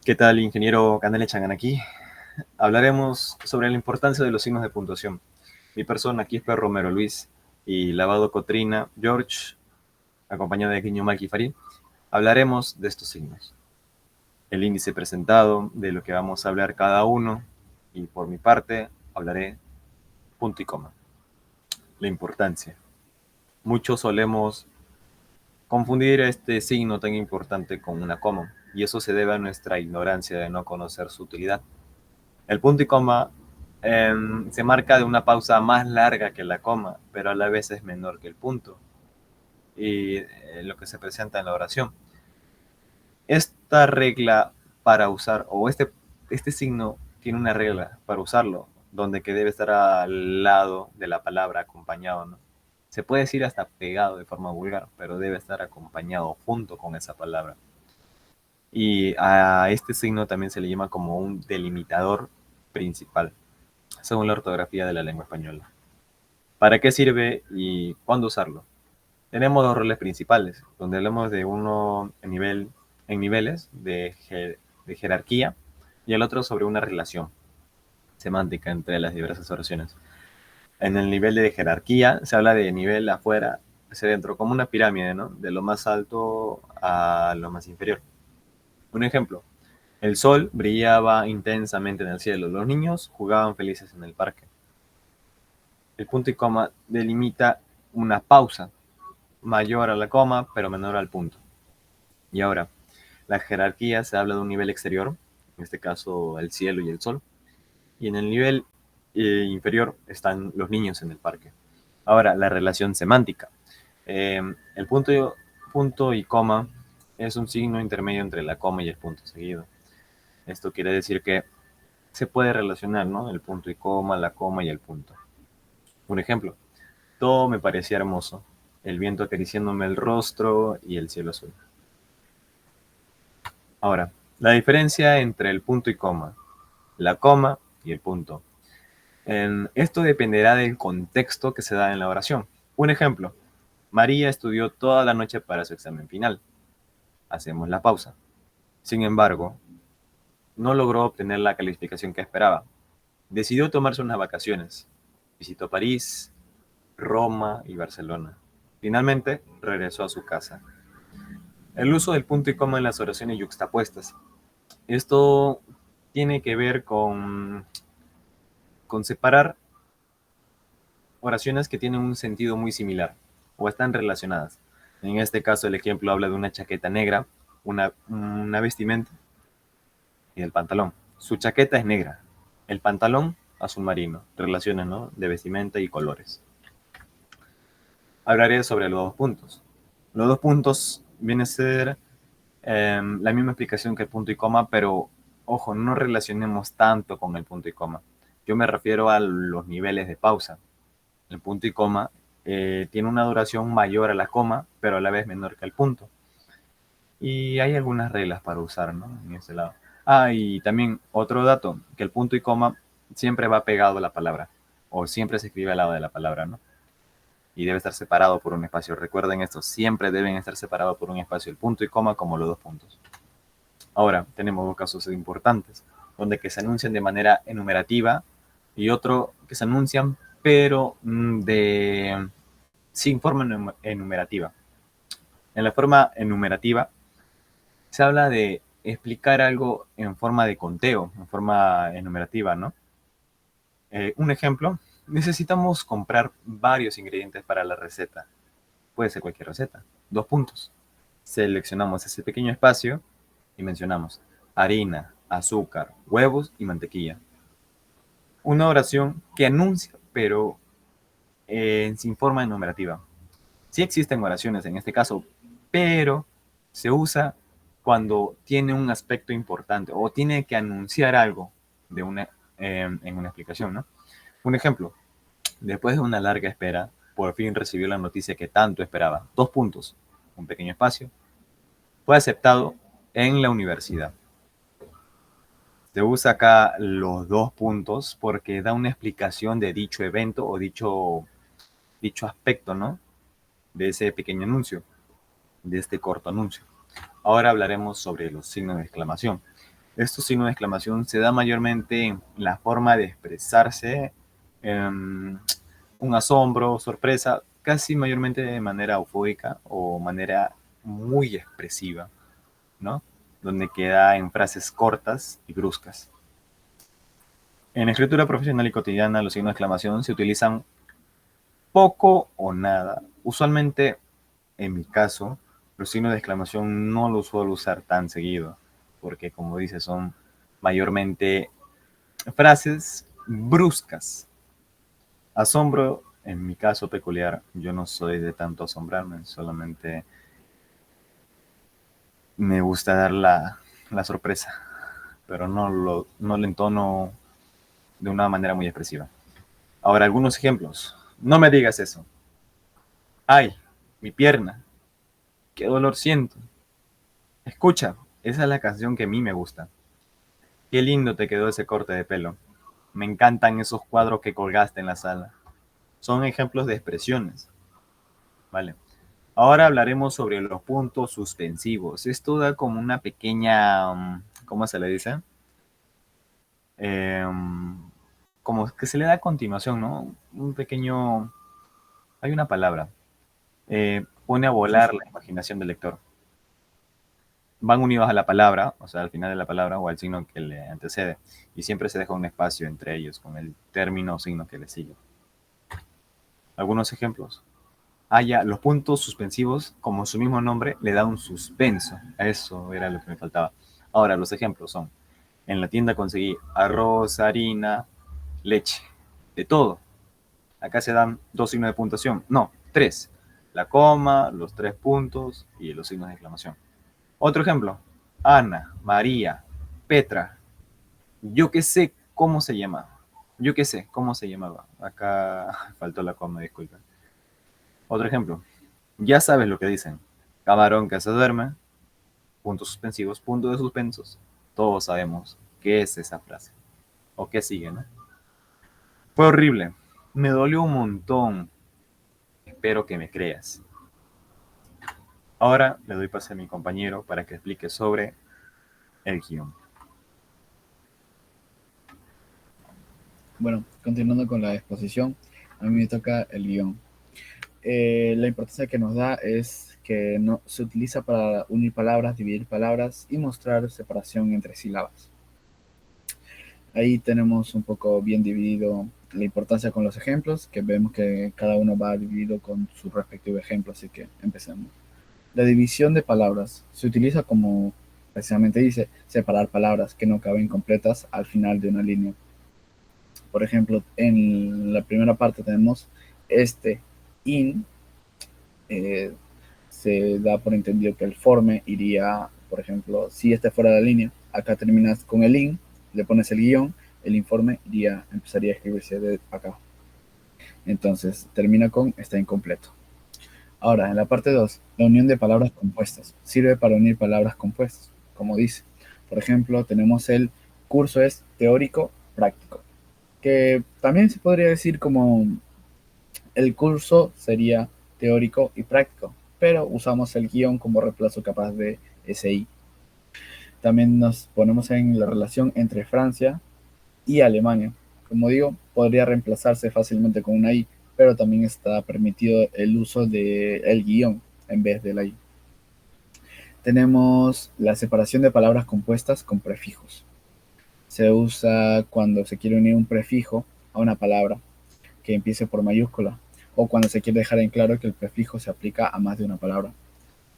¿Qué tal, ingeniero Canele Changan aquí? Hablaremos sobre la importancia de los signos de puntuación. Mi persona, Quispe Romero Luis y Lavado Cotrina George, acompañado de Guiño Malki Farid, hablaremos de estos signos. El índice presentado, de lo que vamos a hablar cada uno, y por mi parte hablaré punto y coma. La importancia. Muchos solemos confundir este signo tan importante con una coma, y eso se debe a nuestra ignorancia de no conocer su utilidad. El punto y coma se marca de una pausa más larga que la coma, pero a la vez es menor que el punto y lo que se presenta en la oración. Esta regla para usar, o este signo tiene una regla para usarlo, donde que debe estar al lado de la palabra acompañado, ¿no? Se puede decir hasta pegado de forma vulgar, pero debe estar acompañado junto con esa palabra. Y a este signo también se le llama como un delimitador principal, según la ortografía de la lengua española. ¿Para qué sirve y cuándo usarlo? Tenemos dos roles principales, donde hablamos de uno en niveles de jerarquía y el otro sobre una relación semántica entre las diversas oraciones. En el nivel de jerarquía se habla de nivel afuera hacia adentro, como una pirámide, ¿no? De lo más alto a lo más inferior. Un ejemplo, el sol brillaba intensamente en el cielo, los niños jugaban felices en el parque. El punto y coma delimita una pausa mayor a la coma, pero menor al punto. Y ahora, la jerarquía se habla de un nivel exterior, en este caso el cielo y el sol, y en el nivel inferior están los niños en el parque. Ahora, la relación semántica. El punto y coma es un signo intermedio entre la coma y el punto seguido. Esto quiere decir que se puede relacionar, ¿no? El punto y coma, la coma y el punto. Un ejemplo, todo me parecía hermoso, el viento acariciándome el rostro y el cielo azul. Ahora, la diferencia entre el punto y coma, la coma y el punto. Esto dependerá del contexto que se da en la oración. Un ejemplo, María estudió toda la noche para su examen final. Hacemos la pausa. Sin embargo, no logró obtener la calificación que esperaba. Decidió tomarse unas vacaciones. Visitó París, Roma y Barcelona. Finalmente, regresó a su casa. El uso del punto y coma en las oraciones yuxtapuestas. Esto tiene que ver con separar oraciones que tienen un sentido muy similar o están relacionadas. En este caso, el ejemplo habla de una chaqueta negra, una vestimenta y el pantalón. Su chaqueta es negra, el pantalón azul marino, relaciones, ¿no?, de vestimenta y colores. Hablaré sobre los dos puntos. Los dos puntos viene a ser la misma explicación que el punto y coma, pero ojo, no relacionemos tanto con el punto y coma. Yo me refiero a los niveles de pausa. El punto y coma tiene una duración mayor a la coma, pero a la vez menor que el punto. Y hay algunas reglas para usar, ¿no?, en ese lado. Ah, y también otro dato, que el punto y coma siempre va pegado a la palabra, o siempre se escribe al lado de la palabra, ¿no? Y debe estar separado por un espacio. Recuerden esto, siempre deben estar separados por un espacio, el punto y coma como los dos puntos. Ahora, tenemos dos casos importantes, donde que se anuncian de manera enumerativa y otro que se anuncian pero sin forma enumerativa. En la forma enumerativa se habla de explicar algo en forma de conteo, en forma enumerativa, ¿no? Un ejemplo, necesitamos comprar varios ingredientes para la receta. Puede ser cualquier receta. Dos puntos. Seleccionamos ese pequeño espacio y mencionamos harina, azúcar, huevos y mantequilla. Una oración que anuncia, pero sin forma enumerativa. Sí existen oraciones en este caso, pero se usa cuando tiene un aspecto importante o tiene que anunciar algo de en una explicación, ¿no? Un ejemplo, después de una larga espera, por fin recibió la noticia que tanto esperaba. Dos puntos, un pequeño espacio. Fue aceptado en la universidad. Se usa acá los dos puntos porque da una explicación de dicho evento o dicho aspecto, ¿no?, de ese pequeño anuncio, de este corto anuncio. Ahora hablaremos sobre los signos de exclamación. Estos signos de exclamación se da mayormente en la forma de expresarse, un asombro, sorpresa, casi mayormente de manera eufórica o manera muy expresiva, ¿no? Donde queda en frases cortas y bruscas. En escritura profesional y cotidiana, los signos de exclamación se utilizan poco o nada. Usualmente, en mi caso, los signos de exclamación no los suelo usar tan seguido, porque como dice, son mayormente frases bruscas. Asombro, en mi caso peculiar, yo no soy de tanto asombrarme, solamente me gusta dar la sorpresa, pero no lo entono de una manera muy expresiva. Ahora, algunos ejemplos. No me digas eso. Ay, mi pierna. Qué dolor siento. Escucha, esa es la canción que a mí me gusta. Qué lindo te quedó ese corte de pelo. Me encantan esos cuadros que colgaste en la sala. Son ejemplos de expresiones, ¿vale? Ahora hablaremos sobre los puntos suspensivos. Esto da como una pequeña, ¿cómo se le dice? Como que se le da a continuación, ¿no? Un pequeño, hay una palabra, pone a Sí, volar sí. la imaginación del lector. Van unidos a la palabra, o sea, al final de la palabra o al signo que le antecede, y siempre se deja un espacio entre ellos con el término o signo que le sigue. Algunos ejemplos. Ya, los puntos suspensivos, como su mismo nombre, le da un suspenso. Eso era lo que me faltaba. Ahora, los ejemplos son, en la tienda conseguí arroz, harina, leche, de todo. Acá se dan dos signos de puntuación. No, tres. La coma, los tres puntos y los signos de exclamación. Otro ejemplo. Ana, María, Petra. Yo qué sé cómo se llamaba. Yo qué sé cómo se llamaba. Acá faltó la coma, disculpen. Otro ejemplo. Ya sabes lo que dicen. Camarón que se duerme, puntos suspensivos, puntos de suspensos. Todos sabemos qué es esa frase. O qué sigue, ¿no? Fue horrible. Me dolió un montón. Espero que me creas. Ahora le doy pase a mi compañero para que explique sobre el guión. Bueno, continuando con la exposición, a mí me toca el guión. La importancia que nos da es que no, se utiliza para unir palabras, dividir palabras y mostrar separación entre sílabas. Ahí tenemos un poco bien dividido la importancia con los ejemplos, que vemos que cada uno va dividido con su respectivo ejemplo, así que empecemos. La división de palabras se utiliza como precisamente dice, separar palabras que no caben completas al final de una línea. Por ejemplo, en la primera parte tenemos este in, eh, se da por entendido que el forme iría, por ejemplo, si este fuera la línea, acá terminas con el in, le pones el guión, el informe iría, empezaría a escribirse de acá. Entonces termina con está incompleto. Ahora, en la parte 2, la unión de palabras compuestas. Sirve para unir palabras compuestas, como dice. Por ejemplo, tenemos el curso es teórico práctico, que también se podría decir como el curso sería teórico y práctico, pero usamos el guión como reemplazo capaz de SI. También nos ponemos en la relación entre Francia y Alemania. Como digo, podría reemplazarse fácilmente con una I, pero también está permitido el uso del el guión en vez de la I. Tenemos la separación de palabras compuestas con prefijos. Se usa cuando se quiere unir un prefijo a una palabra que empiece por mayúscula o cuando se quiere dejar en claro que el prefijo se aplica a más de una palabra.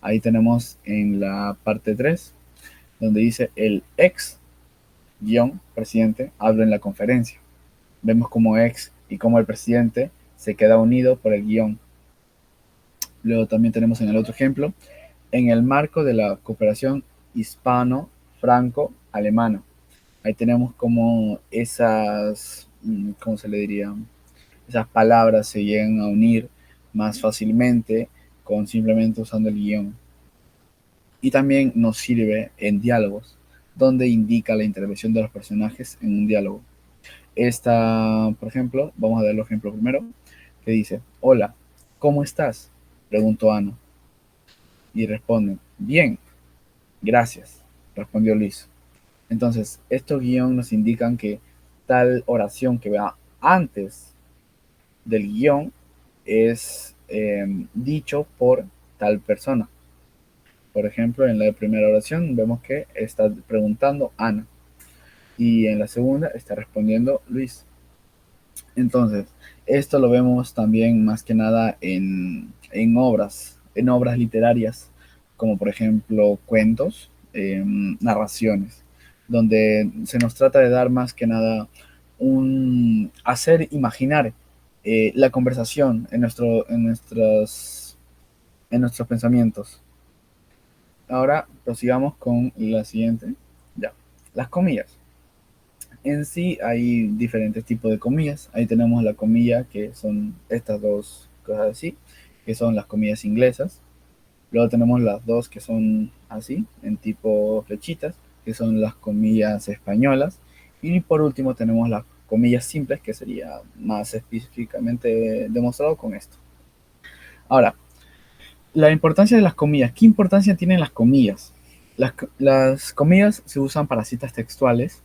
Ahí tenemos en la parte 3 donde dice el ex guión presidente habla en la conferencia. Vemos como ex y como el presidente se queda unido por el guión. Luego también tenemos en el otro ejemplo, en el marco de la cooperación hispano-franco-alemana. Ahí tenemos como esas, ¿cómo se le diría? Esas palabras se llegan a unir más fácilmente con simplemente usando el guión. Y también nos sirve en diálogos, donde indica la intervención de los personajes en un diálogo. Esta, por ejemplo, vamos a dar el ejemplo primero, que dice, hola, ¿cómo estás? Preguntó Ana. Y responden, bien, gracias, respondió Luis. Entonces, estos guión nos indican que tal oración que va antes del guión es dicho por tal persona. Por ejemplo, en la primera oración vemos que está preguntando Ana y en la segunda está respondiendo Luis. Entonces, esto lo vemos también más que nada en obras literarias, como por ejemplo cuentos, narraciones, donde se nos trata de dar más que nada hacer imaginar la conversación en nuestros pensamientos. Ahora prosigamos con la siguiente. Ya, las comillas. En sí hay diferentes tipos de comillas. Ahí tenemos la comilla que son estas dos cosas así, que son las comillas inglesas. Luego tenemos las dos que son así, en tipo flechitas, que son las comillas españolas. Y por último tenemos las comillas simples, que sería más específicamente demostrado con esto. Ahora, la importancia de las comillas. ¿Qué importancia tienen las comillas? Las comillas se usan para citas textuales,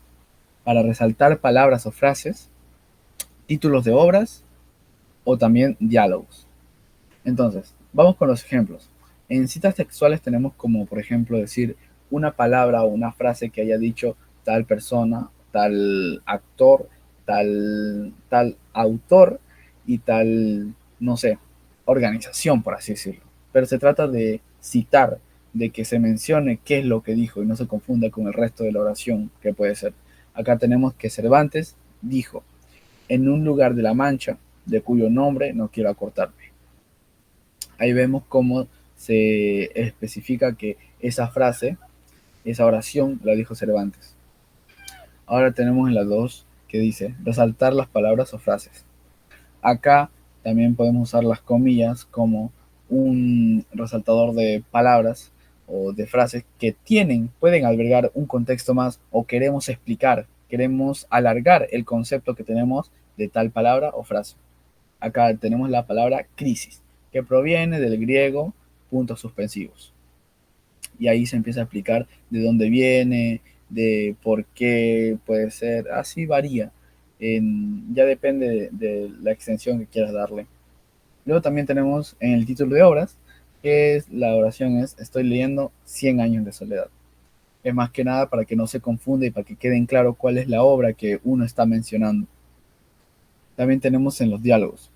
para resaltar palabras o frases, títulos de obras o también diálogos. Entonces, vamos con los ejemplos. En citas textuales tenemos como, por ejemplo, decir una palabra o una frase que haya dicho tal persona, tal actor, tal autor y tal, no sé, organización, por así decirlo. Pero se trata de citar, de que se mencione qué es lo que dijo y no se confunda con el resto de la oración que puede ser. Acá tenemos que Cervantes dijo, en un lugar de la Mancha, de cuyo nombre no quiero acortarme. Ahí vemos cómo se especifica que esa frase, esa oración, la dijo Cervantes. Ahora tenemos en la 2 que dice resaltar las palabras o frases. Acá también podemos usar las comillas como un resaltador de palabras o de frases que pueden albergar un contexto más o queremos explicar, queremos alargar el concepto que tenemos de tal palabra o frase. Acá tenemos la palabra crisis, que proviene del griego puntos suspensivos. Y ahí se empieza a explicar de dónde viene, de por qué puede ser, así varía. Ya depende de la extensión que quieras darle. Luego también tenemos en el título de obras, que es la oración es, estoy leyendo 100 años de soledad. Es más que nada para que no se confunda y para que quede en claro cuál es la obra que uno está mencionando. También tenemos en los diálogos.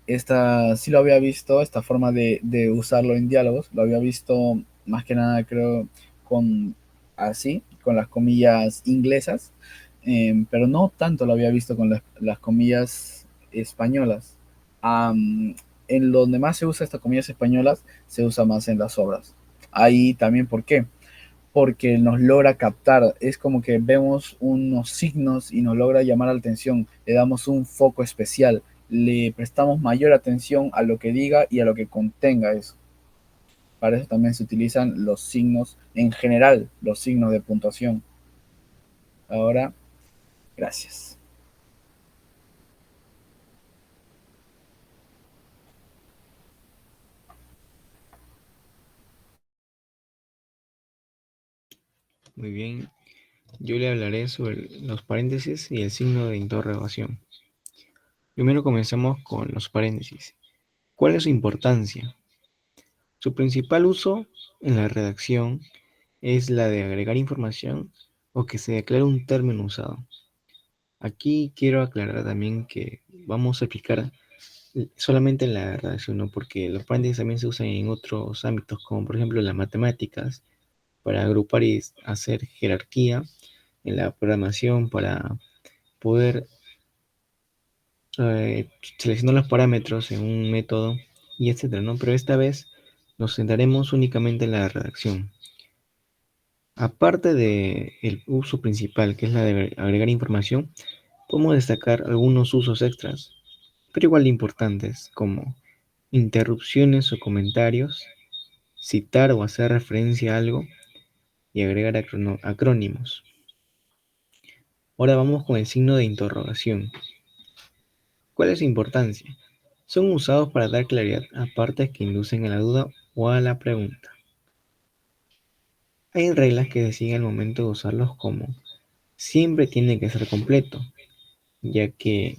Esta sí lo había visto, esta forma de usarlo en diálogos, lo había visto más que nada creo con así, con las comillas inglesas, pero no tanto lo había visto con las comillas españolas. En donde más se usa estas comillas españolas, se usa más en las obras. Ahí también, ¿por qué? Porque nos logra captar, es como que vemos unos signos y nos logra llamar la atención, le damos un foco especial, le prestamos mayor atención a lo que diga y a lo que contenga eso. Para eso también se utilizan los signos, en general, los signos de puntuación. Ahora, gracias. Muy bien, yo le hablaré sobre los paréntesis y el signo de interrogación. Primero comenzamos con los paréntesis. ¿Cuál es su importancia? Su principal uso en la redacción es la de agregar información o que se declare un término usado. Aquí quiero aclarar también que vamos a aplicar solamente en la redacción, ¿no? Porque los paréntesis también se usan en otros ámbitos, como por ejemplo las matemáticas, para agrupar y hacer jerarquía, en la programación, para poder seleccionar los parámetros en un método y etcétera, ¿no? Pero esta vez nos centraremos únicamente en la redacción. Aparte del uso principal, que es la de agregar información, podemos destacar algunos usos extras, pero igual de importantes, como interrupciones o comentarios, citar o hacer referencia a algo y agregar acrónimos. Ahora vamos con el signo de interrogación. ¿Cuál es su importancia? Son usados para dar claridad a partes que inducen a la duda o a la pregunta. Hay reglas que se siguen al momento de usarlos, como siempre tiene que ser completo, ya que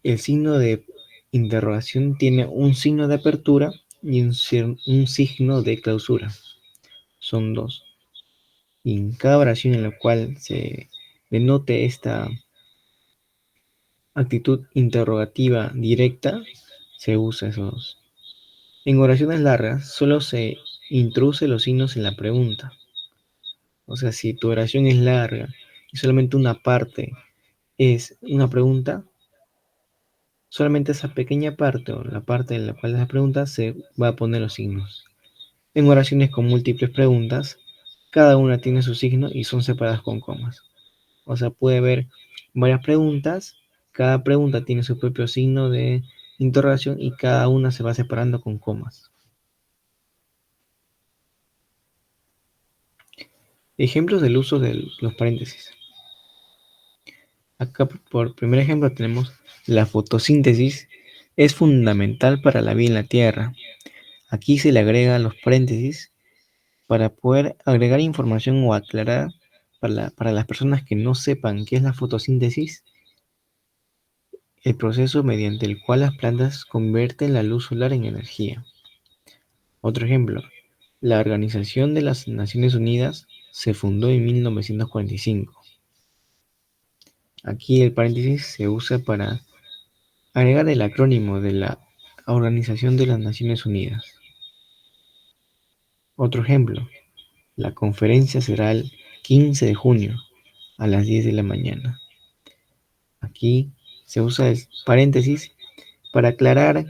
el signo de interrogación tiene un signo de apertura y un signo de clausura. Son dos. Y en cada oración en la cual se denote esta actitud interrogativa directa, se usa esos dos. En oraciones largas solo se introduce los signos en la pregunta. O sea, si tu oración es larga y solamente una parte es una pregunta, solamente esa pequeña parte o la parte en la cual es la pregunta se va a poner los signos. En oraciones con múltiples preguntas, cada una tiene su signo y son separadas con comas. O sea, puede haber varias preguntas, cada pregunta tiene su propio signo de interrogación y cada una se va separando con comas. Ejemplos del uso de los paréntesis. Acá por primer ejemplo tenemos la fotosíntesis es fundamental para la vida en la Tierra. Aquí se le agrega los paréntesis para poder agregar información o aclarar para las personas que no sepan qué es la fotosíntesis, el proceso mediante el cual las plantas convierten la luz solar en energía. Otro ejemplo, la Organización de las Naciones Unidas se fundó en 1945. Aquí el paréntesis se usa para agregar el acrónimo de la Organización de las Naciones Unidas. Otro ejemplo, la conferencia será el 15 de junio a las 10 de la mañana. Aquí se usa el paréntesis para aclarar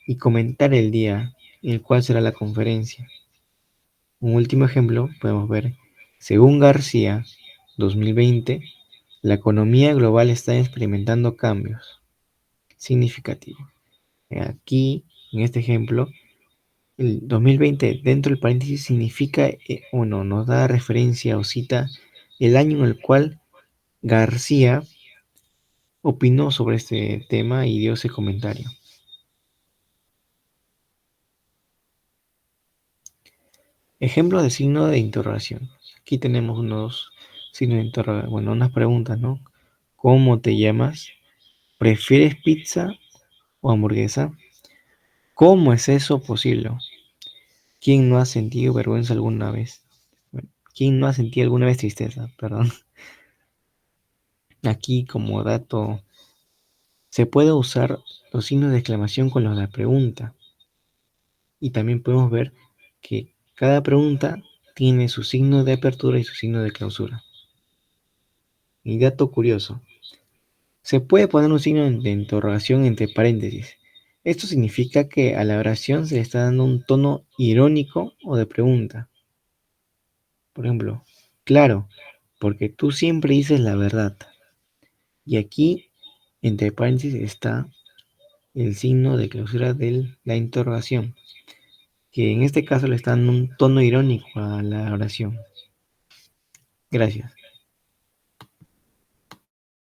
y comentar el día en el cual será la conferencia. Un último ejemplo podemos ver, según García, 2020, la economía global está experimentando cambios significativos. Aquí, en este ejemplo, el 2020 dentro del paréntesis significa, nos da referencia o cita el año en el cual García opinó sobre este tema y dio ese comentario. Ejemplo de signo de interrogación. Aquí tenemos unos signos de interrogación, unas preguntas, ¿no? ¿Cómo te llamas? ¿Prefieres pizza o hamburguesa? ¿Cómo es eso posible? ¿Quién no ha sentido vergüenza alguna vez? Bueno, ¿quién no ha sentido alguna vez tristeza? Perdón. Aquí como dato, se puede usar los signos de exclamación con los de la pregunta. Y también podemos ver que cada pregunta tiene su signo de apertura y su signo de clausura. Y dato curioso, se puede poner un signo de interrogación entre paréntesis. Esto significa que a la oración se le está dando un tono irónico o de pregunta. Por ejemplo, claro, porque tú siempre dices la verdad. Y aquí, entre paréntesis, está el signo de clausura de la interrogación, que en este caso le está dando un tono irónico a la oración. Gracias.